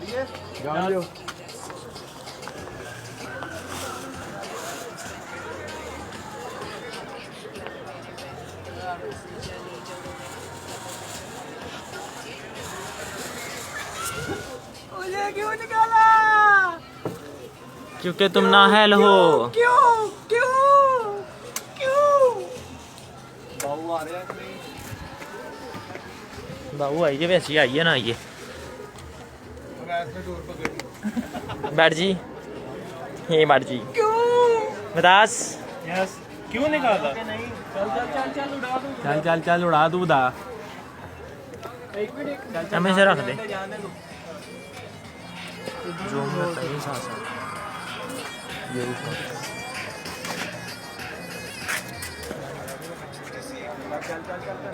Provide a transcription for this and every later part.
जान दो मुझे क्यों निकाला? क्योंकि तुम नाअहल हो। क्यों क्यों क्यों? बाबू आ रहे हैं कि नहीं? बाबू आइए, वैसे आइए ना आइए। बैठ जी, यहीं बैठ जी। क्यों? बतास यस क्यों निकाला? चल चल चल चल उड़ा दूं। चल चल चल उड़ा तू बता। एक मिनट हमें से रख दे। जाने दो। जूम में कहीं सांस ये ऊपर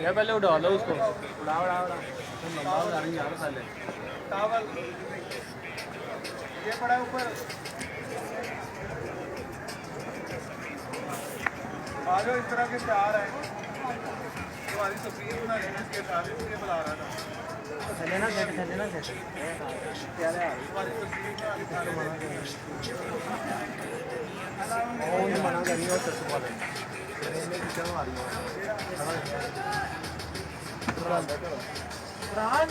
ये पहले उड़ा लो उसको। उड़ा उड़ा उड़ा लंबा उड़ा रही यार पहले। टावल ये पड़ा ऊपर। आ जाओ इस तरह के चार है। तुम्हारी तस्वीर बना लेना इसके साथ इसलिए बुला रहा था। थले ना सेट, थले ना सेट। तुम्हारी तस्वीर बना के सारे मना करेंगे। और मना करिए और तस्वीर वाले। इन्हें पीछे मारी है। प्राण